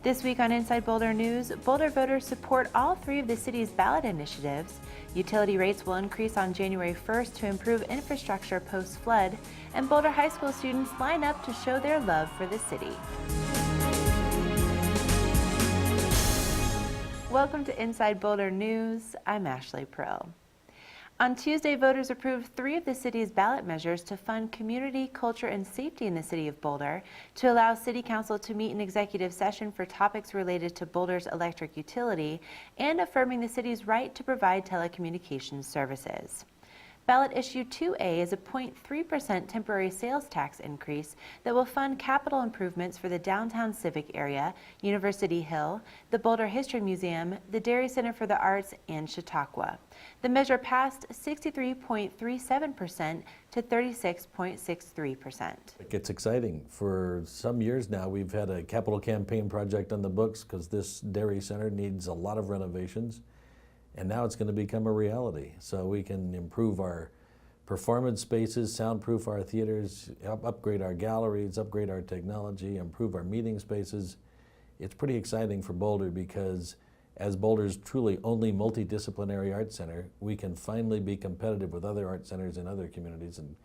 This week on Inside Boulder News, Boulder voters support all three of the city's ballot initiatives. Utility rates will increase on January 1st to improve infrastructure post-flood, and Boulder High School students line up to show their love for the city. Welcome to Inside Boulder News. I'm Ashley Prill. On Tuesday, voters approved three of the city's ballot measures to fund community, culture, and safety in the city of Boulder, to allow City Council to meet in executive session for topics related to Boulder's electric utility, and affirming the city's right to provide telecommunications services. Ballot Issue 2A is a 0.3% temporary sales tax increase that will fund capital improvements for the downtown civic area, University Hill, the Boulder History Museum, the Dairy Center for the Arts, and Chautauqua. The measure passed 63.37% to 36.63%. It's exciting. For some years now, we've had a capital campaign project on the books because this Dairy Center needs a lot of renovations. And now it's going to become a reality. So we can improve our performance spaces, soundproof our theaters, upgrade our galleries, upgrade our technology, improve our meeting spaces. It's pretty exciting for Boulder because as Boulder's truly only multidisciplinary art center, we can finally be competitive with other art centers in other communities and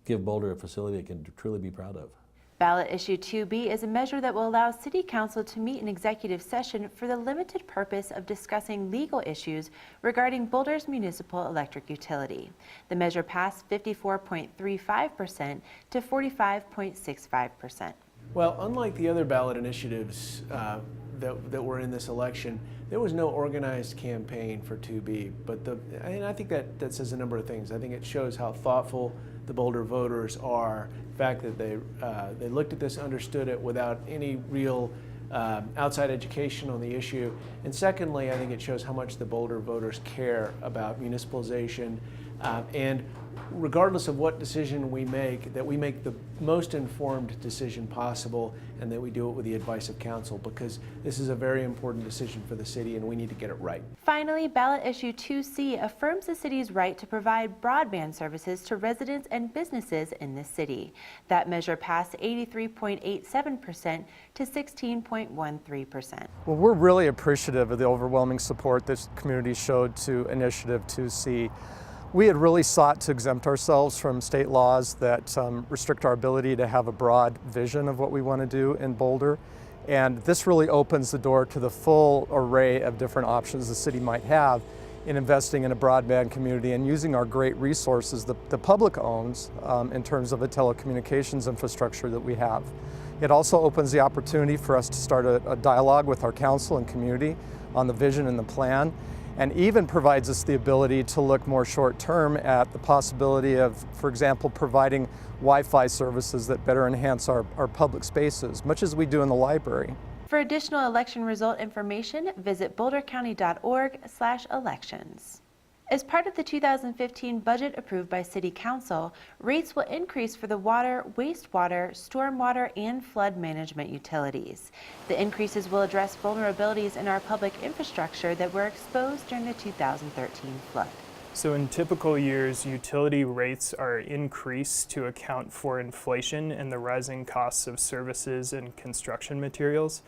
give Boulder a facility it can truly be proud of. Ballot Issue 2B is a measure that will allow City Council to meet in executive session for the limited purpose of discussing legal issues regarding Boulder's municipal electric utility. The measure passed 54.35% to 45.65%. Well, unlike the other ballot initiatives that were in this election, there was no organized campaign for 2B, and I think that says a number of things. I think it shows how thoughtful the Boulder voters are. The fact that they looked at this, understood it without any real outside education on the issue. And secondly, I think it shows how much the Boulder voters care about municipalization, and regardless of what decision we make, that we make the most informed decision possible and that we do it with the advice of council, because this is a very important decision for the city and we need to get it right. Finally, Ballot Issue 2C affirms the city's right to provide broadband services to residents and businesses in the city. That measure passed 83.87% to 16.13%. Well, we're really appreciative of the overwhelming support this community showed to Initiative 2C. We had really sought to exempt ourselves from state laws that restrict our ability to have a broad vision of what we want to do in Boulder. And this really opens the door to the full array of different options the city might have in investing in a broadband community and using our great resources the public owns in terms of the telecommunications infrastructure that we have. It also opens the opportunity for us to start a dialogue with our council and community on the vision and the plan, and even provides us the ability to look more short-term at the possibility of, for example, providing Wi-Fi services that better enhance our public spaces, much as we do in the library. For additional election result information, visit bouldercounty.org/elections. As part of the 2015 budget approved by City Council, rates will increase for the water, wastewater, stormwater, and flood management utilities. The increases will address vulnerabilities in our public infrastructure that were exposed during the 2013 flood. So in typical years, utility rates are increased to account for inflation and the rising costs of services and construction materials.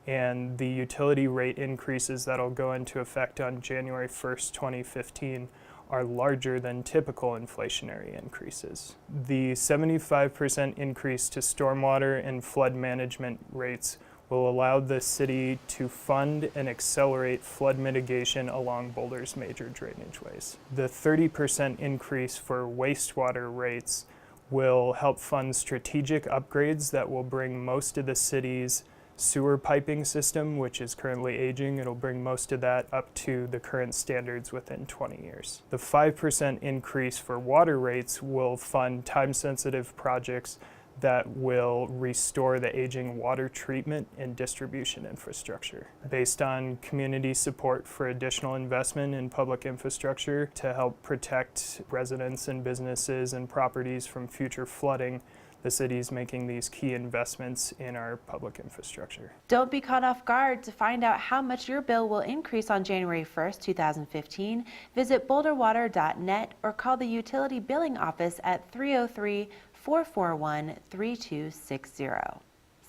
And the utility rate increases that'll go into effect on January 1st, 2015 are larger than typical inflationary increases. The 75% increase to stormwater and flood management rates will allow the city to fund and accelerate flood mitigation along Boulder's major drainage ways. The 30% increase for wastewater rates will help fund strategic upgrades that will bring most of the city's sewer piping system, which is currently aging. It'll bring most of that up to the current standards within 20 years. The 5% increase for water rates will fund time-sensitive projects that will restore the aging water treatment and distribution infrastructure. Based on community support for additional investment in public infrastructure to help protect residents and businesses and properties from future flooding, the city's making these key investments in our public infrastructure. Don't be caught off guard. To find out how much your bill will increase on January 1st, 2015, visit boulderwater.net or call the utility billing office at 303-441-3260.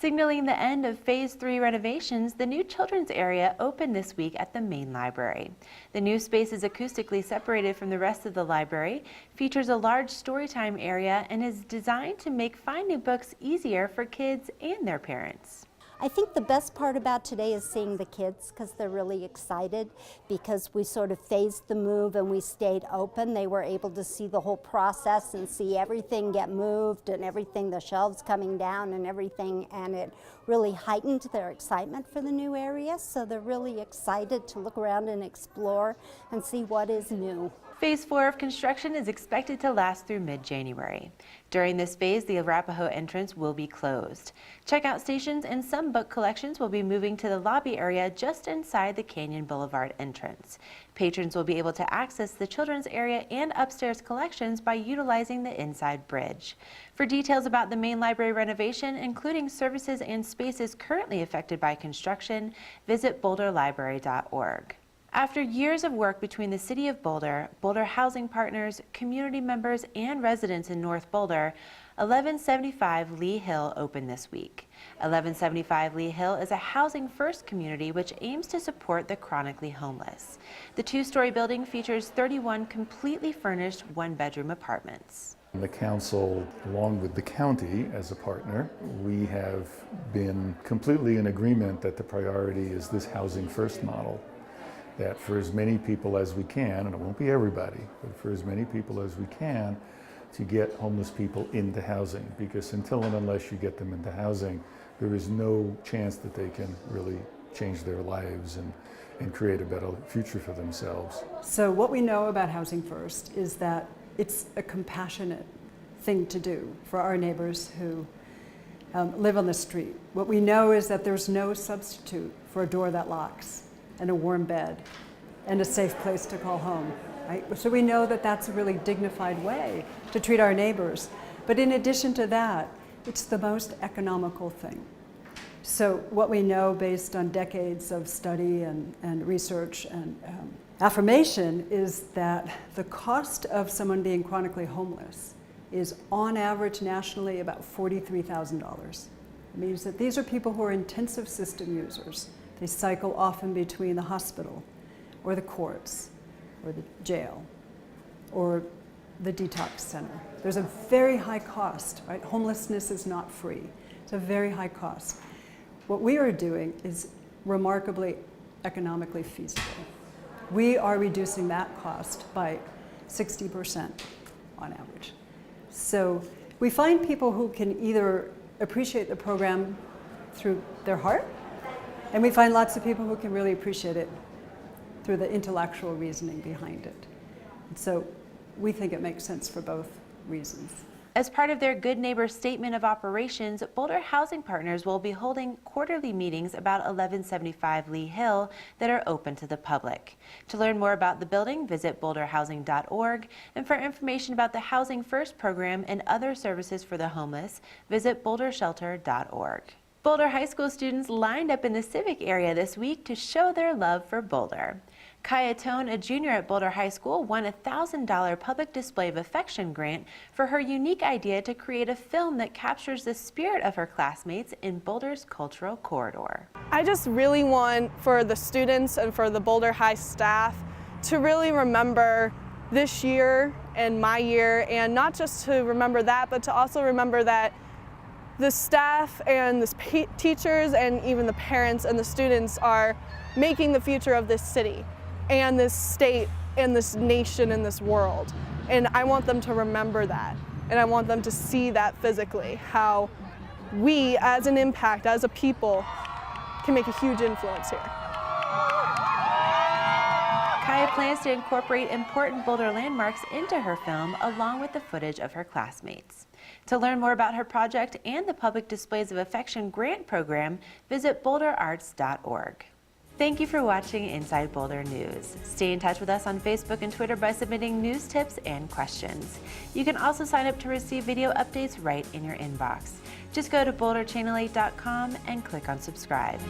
Signaling the end of Phase 3 renovations, the new children's area opened this week at the main library. The new space is acoustically separated from the rest of the library, features a large storytime area, and is designed to make finding books easier for kids and their parents. I think the best part about today is seeing the kids, because they're really excited because we sort of phased the move and we stayed open. They were able to see the whole process and see everything get moved and everything, the shelves coming down and everything, and it really heightened their excitement for the new area. So they're really excited to look around and explore and see what is new. Phase 4 of construction is expected to last through mid-January. During this phase, the Arapahoe entrance will be closed. Checkout stations and some book collections will be moving to the lobby area just inside the Canyon Boulevard entrance. Patrons will be able to access the children's area and upstairs collections by utilizing the inside bridge. For details about the main library renovation, including services and spaces currently affected by construction, visit boulderlibrary.org. After years of work between the City of Boulder, Boulder Housing Partners, community members, and residents in North Boulder, 1175 Lee Hill opened this week. 1175 Lee Hill is a housing-first community which aims to support the chronically homeless. The two-story building features 31 completely furnished one-bedroom apartments. The council, along with the county as a partner, we have been completely in agreement that the priority is this housing-first model. That for as many people as we can, and it won't be everybody, but for as many people as we can, to get homeless people into housing. Because until and unless you get them into housing, there is no chance that they can really change their lives and create a better future for themselves. So what we know about Housing First is that it's a compassionate thing to do for our neighbors who live on the street. What we know is that there's no substitute for a door that locks, and a warm bed, and a safe place to call home. Right? So we know that that's a really dignified way to treat our neighbors. But in addition to that, it's the most economical thing. So what we know based on decades of study and research and affirmation is that the cost of someone being chronically homeless is on average nationally about $43,000. It means that these are people who are intensive system users. They cycle often between the hospital or the courts or the jail or the detox center. There's a very high cost, right? Homelessness is not free. It's a very high cost. What we are doing is remarkably economically feasible. We are reducing that cost by 60% on average. So we find people who can either appreciate the program through their heart, and we find lots of people who can really appreciate it through the intellectual reasoning behind it. And so we think it makes sense for both reasons. As part of their Good Neighbor Statement of Operations, Boulder Housing Partners will be holding quarterly meetings about 1175 Lee Hill that are open to the public. To learn more about the building, visit boulderhousing.org, and for information about the Housing First program and other services for the homeless, visit bouldershelter.org. Boulder High School students lined up in the civic area this week to show their love for Boulder. Kaya Tone, a junior at Boulder High School, won a $1,000 Public Display of Affection grant for her unique idea to create a film that captures the spirit of her classmates in Boulder's cultural corridor. I just really want for the students and for the Boulder High staff to really remember this year and my year, and not just to remember that, but to also remember that the staff and the teachers and even the parents and the students are making the future of this city and this state and this nation and this world. And I want them to remember that. And I want them to see that physically, how we as an impact, as a people, can make a huge influence here. Kaya plans to incorporate important Boulder landmarks into her film along with the footage of her classmates. To learn more about her project and the Public Displays of Affection grant program, visit boulderarts.org. Thank you for watching Inside Boulder News. Stay in touch with us on Facebook and Twitter by submitting news tips and questions. You can also sign up to receive video updates right in your inbox. Just go to boulderchannel8.com and click on subscribe.